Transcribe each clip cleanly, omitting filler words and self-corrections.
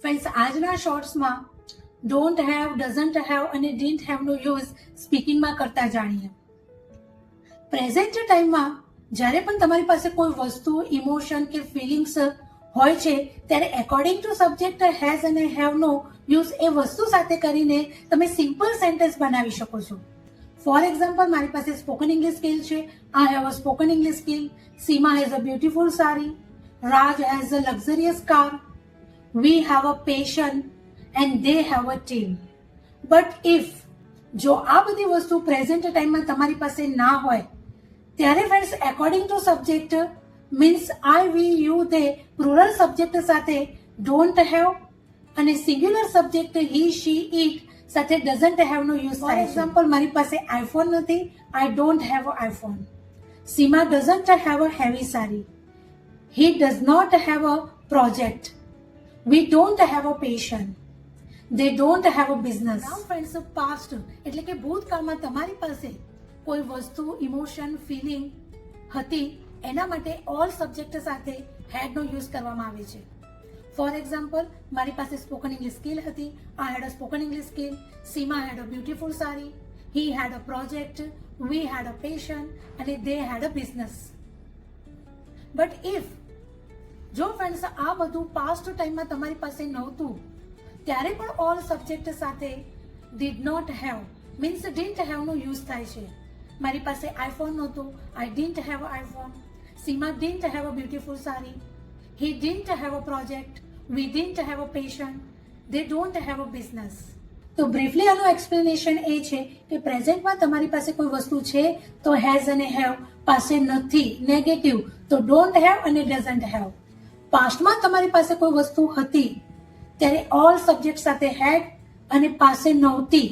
Friends, આજના શોર્ટ્સમાં don't have, doesn't have અને didn't હેવનો યુઝ સ્પીકિંગમાં કરતા જાણીએ. પ્રેઝન્ટ ટાઈમમાં જ્યારે પણ તમારી પાસે કોઈ વસ્તુ, ઇમોશન કે ફિલિંગ્સ હોય છે ત્યારે એકોર્ડિંગ ટુ સબ્જેક્ટ હેઝ અને હેવનો યુઝ એ વસ્તુ સાથે કરીને તમે સિમ્પલ સેન્ટેન્સ બનાવી શકો છો. ફોર એક્ઝામ્પલ, મારી પાસે સ્પોકન ઇંગ્લિશ સ્કિલ છે. I have a spoken English skill. Seema has a beautiful sari. Raj has a luxurious car. We have a patient and they have a team. But if જો આ બધી વસ્તુ present ટાઈમમાં તમારી પાસે ના હોય ત્યારે friends according to subject means I, we, you, they plural subject સાથે ડોન્ટ હેવ અને singular subject he, she, it સાથે ડઝન્ટ હેવનો યુઝ થાય. ફોર એક્ઝામ્પલ, મારી પાસે આઈફોન નથી. I don't have a iPhone. Seema doesn't have a heavy sari. He does not have a project. We don't have a patient. They don't have a business. Now friends, past એટલે કે ભૂતકાળમાં તમારી પાસે કોઈ વસ્તુ, ઇમોશન, ફિલિંગ હતી એના માટે ઓલ સબ્જેક્ટ સાથે હેડનો યુઝ કરવામાં આવે છે. ફોર એક્ઝામ્પલ, મારી પાસે સ્પોકન ઇંગ્લિશ સ્કિલ હતી. I had a spoken English skill. Seema had a beautiful saree. He had a project. We had a patient and they had a business. But if જો friends આ બધું past ટાઈમમાં તમારી પાસે નહોતું ત્યારે પણ ઓલ સબ્જેક્ટ સાથે did not have means didn't હેવનો યુઝ થાય છે. મારી પાસે આઈફોન નહોતું. I didn't have a iPhone. Seema didn't have a beautiful sari. He didn't have a project. We didn't have a patient. They don't have a business. તો briefly આનું explanation એ છે કે પ્રેઝન્ટમાં તમારી પાસે કોઈ વસ્તુ છે તો હેઝ અને હેવ, પાસે નથી નેગેટિવ તો ડોન્ટ હેવ અને ડઝન્ટ હેવ. પાસ્ટમાં તમારી પાસે કોઈ વસ્તુ હતી ત્યારે ઓલ સબ્જેક્ટ સાથે હેડ અને પાસે નહોતી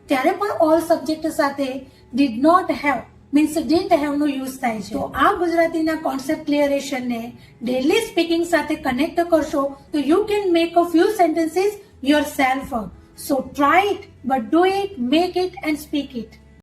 ત્યારે પણ ઓલ સબ્જેક્ટ સાથે did not have means didn't હેવનો યુઝ થાય છે. તો આ ગુજરાતીના કોન્સેપ્ટ ક્લિયરેશનને ડેલી સ્પીકિંગ સાથે કનેક્ટ કરશો તો you can make a few sentences yourself. So try it, but do it, make it and speak it.